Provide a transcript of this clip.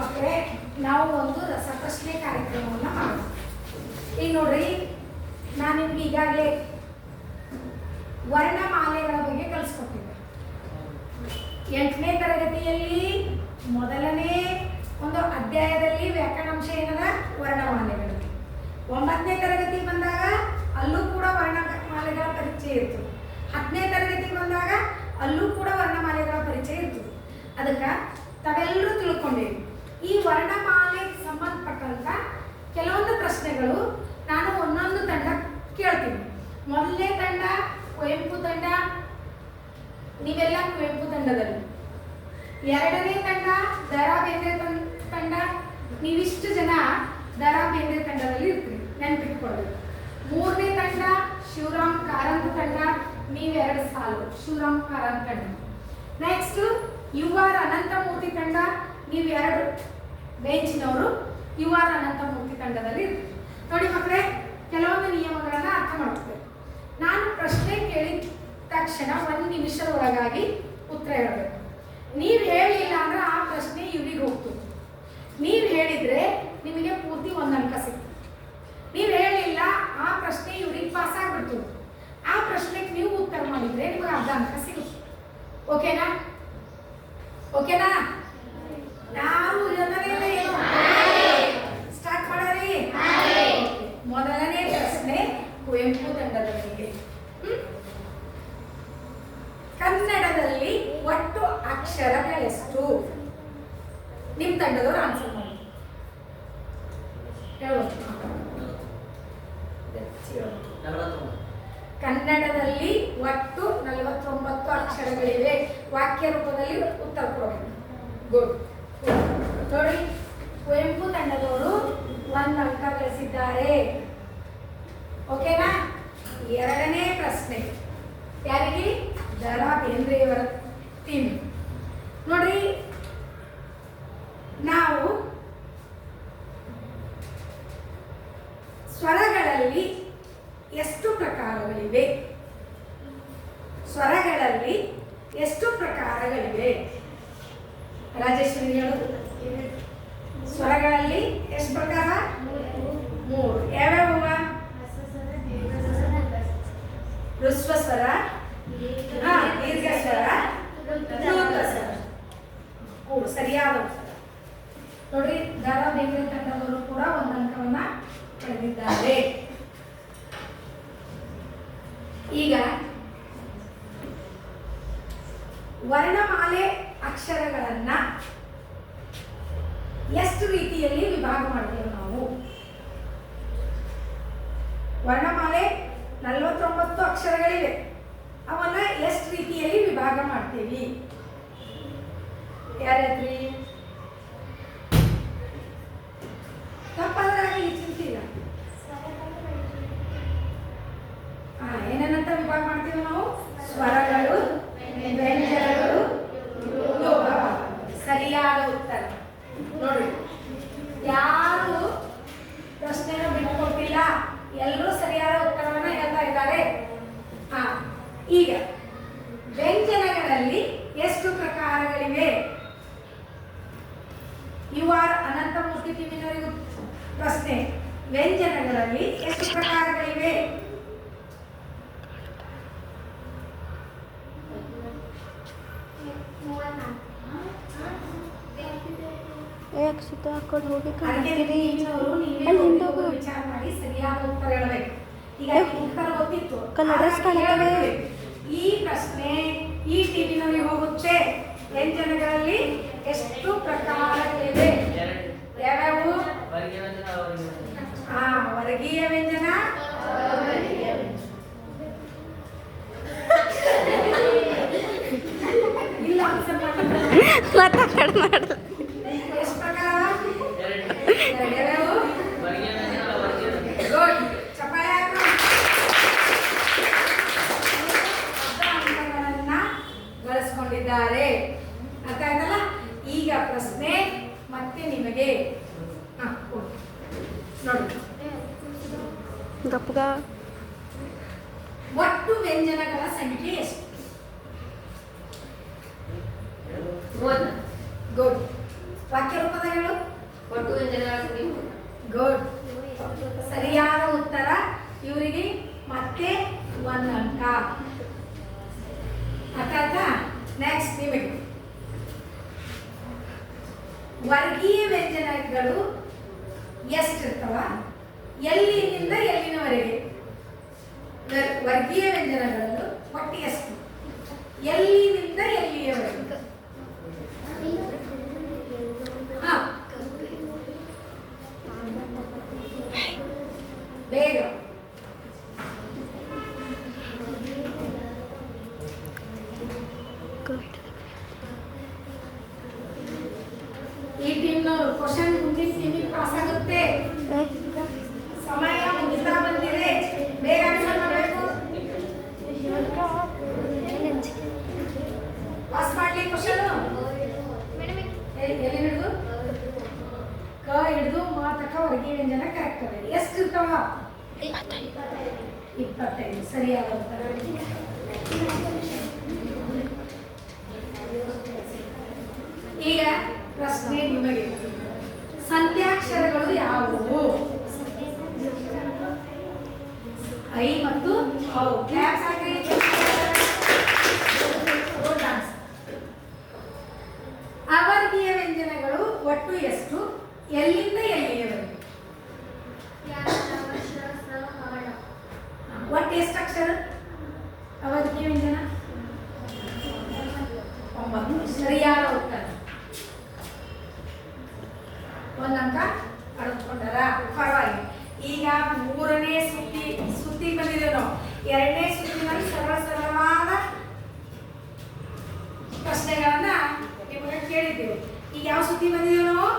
ಮಕ್ಕಳೇ, ನಾವು ಒಂದು ರಸಪ್ರಶ್ನೆ ಕಾರ್ಯಕ್ರಮವನ್ನು ಮಾಡೋಣ. ಈಗ ನೋಡ್ರಿ, ನಾನು ನಿಮ್ಗೆ ಈಗಾಗಲೇ ವರ್ಣಮಾಲೆಗಳ ಬಗ್ಗೆ ಕಲಿಸ್ಕೊಟ್ಟಿದ್ದೆ. 8ನೇ ತರಗತಿಯಲ್ಲಿ ಮೊದಲನೇ ಒಂದು ಅಧ್ಯಾಯದಲ್ಲಿ ವ್ಯಾಕರಣಾಂಶ ಏನದ ವರ್ಣಮಾಲೆಗಳು. 9ನೇ ತರಗತಿ ಬಂದಾಗ ಅಲ್ಲೂ ಕೂಡ ವರ್ಣಮಾಲೆಗಳ ಪರಿಚಯ ಇರ್ತದೆ. 10ನೇ ತರಗತಿ ಬಂದಾಗ ಅಲ್ಲೂ ಕೂಡ ವರ್ಣಮಾಲೆಗಳ ಪರಿಚಯ ಇರ್ತದೆ. ಅದಕ್ಕೆ ತಾವೆಲ್ಲರೂ ತಿಳ್ಕೊಂಡಿರಿ. ಈ ವರ್ಣಮಾಲೆಗೆ ಸಂಬಂಧಪಟ್ಟಂತ ಕೆಲವೊಂದು ಪ್ರಶ್ನೆಗಳು ನಾನು ಒಂದೊಂದು ತಂಡ ಕೇಳ್ತೀನಿ. ಮೊದಲನೇ ತಂಡ ಕುವೆಂಪು ತಂಡ, ನೀವೆಲ್ಲ ಕುವೆಂಪು ತಂಡದಲ್ಲಿ. 2ನೇ ತಂಡ ದ.ರಾ. ಬೇಂದ್ರೆ ತಂಡ, ನೀವಿಷ್ಟು ಜನ ದ.ರಾ. ಬೇಂದ್ರೆ ತಂಡದಲ್ಲಿ ಇರ್ತೀರಿ, ನೆನಪಿಟ್ಕೊಳ್ಳಿ. 3ನೇ ತಂಡ ಶಿವರಾಮ್ ಕಾರಂತ ತಂಡ, ನೀವೆರಡು ಸಾಲು ಶಿವರಾಮ್ ಕಾರಂತ ತಂಡ. Next U.R.. ಅನಂತಮೂರ್ತಿ ತಂಡ, ನೀವೆರಡು ಬೆಂಚಿನವರು ಯು.ಆರ್. ಅನಂತಮೂರ್ತಿ ತಂಡದಲ್ಲಿ ಇರ್ತೀರಿ. ನೋಡಿ ಮಕ್ಕಳೇ, ಕೆಲವೊಂದು ನಿಯಮಗಳನ್ನ ಅರ್ಥ ಮಾಡ್ತೇವೆ. ನಾನು ಪ್ರಶ್ನೆ ಕೇಳಿದ ತಕ್ಷಣ 1 ನಿಮಿಷದ ಒಳಗಾಗಿ ಉತ್ತರ ಹೇಳಬೇಕು. ನೀವು ಹೇಳಿಲ್ಲ ಅಂದ್ರೆ ಆ ಪ್ರಶ್ನೆ ಇವ್ರಿಗೆ ಹೋಗ್ತದೆ. ನೀವು ಹೇಳಿದ್ರೆ ನಿಮಗೆ ಪೂರ್ತಿ 1 ಅಂಕ ಸಿಗ್ತದೆ. ನೀವು ಹೇಳಿಲ್ಲ, ಆ ಪ್ರಶ್ನೆ ಇವ್ರಿಗೆ ಪಾಸ್ ಆಗ್ಬಿಡ್ತದೆ. ಆ ಪ್ರಶ್ನೆಗೆ ನೀವು ಉತ್ತರ ಮಾಡಿದ್ರೆ ನಿಮಗೆ ಅರ್ಧ ಅಂಕ ಸಿಗುತ್ತೆ. ಓಕೆನಾ? ಓಕೆನಾ? ಯಾರು ಸ್ಟಾರ್ಟ್ ಮಾಡರಿ. ಮೊದಲನೇ ಪ್ರಶ್ನೆ ಕುವೆಂಪು ತಂಡದವರಿಗೆ. ಕನ್ನಡದಲ್ಲಿ ಒಟ್ಟು ಅಕ್ಷರಗಳೆಷ್ಟು? ನಿಮ್ಮ ತಂಡದವರು ಆನ್ಸರ್ ಮಾಡಿ. ಕನ್ನಡದಲ್ಲಿ ಒಟ್ಟು 49 ಅಕ್ಷರಗಳಿವೆ. ವಾಕ್ಯ ರೂಪದಲ್ಲಿ ಉತ್ತರ ಕೊಡಬೇಕು. ಗುಡ್. ನೋಡಿ, ಕುವೆಂಪು ತಂಡದವರು 1 ಅಂಕ ಗಳಿಸಿದ್ದಾರೆ. ಓಕೆನಾ? 2ನೇ ಪ್ರಶ್ನೆ ಯಾರಿಗೆ? ದ.ರಾ. ಬೇಂದ್ರೆಯವರ ಟೀಮ್. ನೋಡ್ರಿ, ನಾವು ಸ್ವರಗಳಲ್ಲಿ ಎಷ್ಟು ಪ್ರಕಾರಗಳಿವೆ? ಸ್ವರಗಳಲ್ಲಿ ಎಷ್ಟು ಪ್ರಕಾರಗಳಿವೆ? ರಾಜೇಶ್ವರಿ ಹೇಳೋದು. ಸ್ವರಗಳಲ್ಲಿ ಎಷ್ಟು ಪ್ರಕಾರ? 3. ಯಾವ್ಯಾವ? ಹ್ರಸ್ವ ಸ್ವರ, ದೀರ್ಘ ಸ್ವರ, ದ್ರುತ ಸ್ವರ. ಸರಿಯಾದ ಉತ್ತರ. ನೋಡ್ರಿ, ದ.ರಾ. ಬೇಂದ್ರೆ ತಂಡದವರು ಕೂಡ 1 ಅಂಕವನ್ನ ಪಡೆದಿದ್ದಾರೆ. ಈಗ ವರ್ಣಮಾಲೆ ಅಕ್ಷರಗಳನ್ನ ಎಷ್ಟು ರೀತಿಯಲ್ಲಿ ವಿಭಾಗ ಮಾಡ್ತೇವೆ ನಾವು? ವರ್ಣಮಾಲೆ 49 ಅಕ್ಷರಗಳಿವೆ. ಅವನ್ನ ಎಷ್ಟು ರೀತಿಯಲ್ಲಿ ವಿಭಾಗ ಮಾಡ್ತೀವಿ? ಯಾರ್ಯಾದ್ರಿ? ತಪ್ಪಾದ್ರೆ ಈ ಚಿಂತಿಲ್ಲ. ಏನನ್ನಂತ ವಿಭಾಗ ಮಾಡ್ತೀವಿ ನಾವು? ಸ್ವರಗಳು, ವ್ಯಂಜನಗಳು, ಯೋಗವಾದ. ಸರಿಯಾದ ಉತ್ತರ. ನೋಡಿ, ಯಾರು ಪ್ರಶ್ನೆನ ಬಿಟ್ಟುಕೊಟ್ಟಿಲ್ಲ, ಎಲ್ಲರೂ ಸರಿಯಾದ ಉತ್ತರವನ್ನ ಹೇಳ್ತಾ ಇದ್ದಾರೆ. ಈಗ ವ್ಯಂಜನಗಳಲ್ಲಿ ಎಷ್ಟು ಪ್ರಕಾರಗಳಿವೆ? ಯು.ಆರ್. ಅನಂತಮೂರ್ತಿ ಟೀಮಿನವರಿಗೂ ಪ್ರಶ್ನೆ. ವ್ಯಂಜನಗಳಲ್ಲಿ ಎಷ್ಟು ಪ್ರಕಾರಗಳಿವೆ? ವಿಚಾರ ಮಾಡಿ ಸರಿಯಾದ ಉತ್ತರ ಹೇಳಬೇಕು. ಈಗ ಉತ್ತರ ಗೊತ್ತಿತ್ತು, ಈ ಪ್ರಶ್ನೆ ಈ ಟಿವಿನಲ್ಲಿ ಹೋಗುತ್ತೆ. ವ್ಯಂಜನಗಳಲ್ಲಿ ಎಷ್ಟು ಪ್ರಕಾರಗಳಿವೆ? ಯಾವ್ಯಾವು? ವರ್ಗೀಯ ವ್ಯಂಜನ, ಇಲ್ಲ ಎಷ್ಟು ಪ್ರಕಾರ? ಗುಡ್. ಚಪ್ಪಾಳೆ ಅಂಕಗಳನ್ನ ಗಳಿಸ್ಕೊಂಡಿದ್ದಾರೆ. ಅರ್ಥ ಆಯ್ತಲ್ಲ? ಈಗ ಪ್ರಶ್ನೆ ಮತ್ತೆ ನಿಮಗೆ. ನೋಡಿ, ಒಟ್ಟು ವ್ಯಂಜನಗಳ ಸಂಖ್ಯೆ ಎಷ್ಟು? ಗುಡ್. ವಾಕ್ಯ ರೂಪದಾಗ ಹೇಳು. ಒಟ್ಟು ವ್ಯಂಜನಗಳ ಗುಡ್. ಸರಿಯಾದ ಉತ್ತರ. ಇವರಿಗೆ ಮತ್ತೆ 1 ಅಂಕ. ಅರ್ಥ ಆಯ್ತಾ? ನೆಕ್ಸ್ಟ್ ನಿಮಗೆ ವರ್ಗೀಯ ವ್ಯಂಜನಗಳು ಎಷ್ಟಿರ್ತಾವ? ಎಲ್ಲಿನಿಂದ ಎಲ್ಲಿನವರೆಗೆ ವರ್ಗೀಯ ವ್ಯಂಜನಗಳು ಒಟ್ಟು ಎಷ್ಟು? ಎಲ್ಲಿನಿಂದ ಎಲ್ಲಿಯವರೆಗೆ? ಹಾ, ಬೇಗ. ಈ ಟೀಮ್ನವರು ಕ್ವಶನ್ ಮುಂದಿನ ಟೀಮಿಗೆ ಪಾಸ್ ಆಗುತ್ತೆ. ಸಮಯ ಮುಗಿತಾ ಬಂದಿದೆ, ಬೇಗ ಆನ್ಸರ್ ಮಾಡಬೇಕು. ಪಾಸ್ ಮಾಡ್ಲಿ ಕ್ವಶನ್. ಎಲ್ಲಿ ಹಿಡಿದು ಕ ಹಿಡಿದು ಮಾತಕ ವರ್ಗೀಯ ವ್ಯಂಜನ ಕರೆಕ್ಟ್ ಅದ. ಎಷ್ಟು ಇರ್ತಾವ? 25. ಸರಿಯಾದ ಉತ್ತರ. ಈಗ ಪ್ರಶ್ನೆ ನಿಮಗೆ, ಸಂಧ್ಯಾಕ್ಷರಗಳು ಯಾವುವು? ಐ ಮತ್ತು ಔ. ಕ್ಲಾಪ್ಸ್ ಹಾಕ್ರಿ. ಅವರ್ಗೀಯ ವ್ಯಂಜನಗಳು ಒಟ್ಟು ಎಷ್ಟು? ಎಲ್ಲಿಂದ ಎಲ್ಲಿಯವರೆಗೆ? ಒಟ್ಟು ಎಷ್ಟು ಅಕ್ಷರ ಅವರ್ಗೀಯ ವ್ಯಂಜನ? 9. ಸರಿಯಾದ ಉತ್ತರ. 1 ಅಂಕ ಪಡೆದುಕೊಂಡರ. ಪರವಾಗಿ. ಈಗ 3ನೇ ಸುತ್ತಿ ಬಂದಿದ್ದೇವೆ ನಾವು. 2ನೇ ಸುತ್ತಿನಲ್ಲಿ ಸರಳವಾದ ಪ್ರಶ್ನೆಗಳನ್ನ ನಿಮಗೆ ಕೇಳಿದ್ದೇವೆ. ಈಗ ಯಾವ ಸುದ್ದಿ ಬಂದಿದ್ದೇವೆ ನಾವು?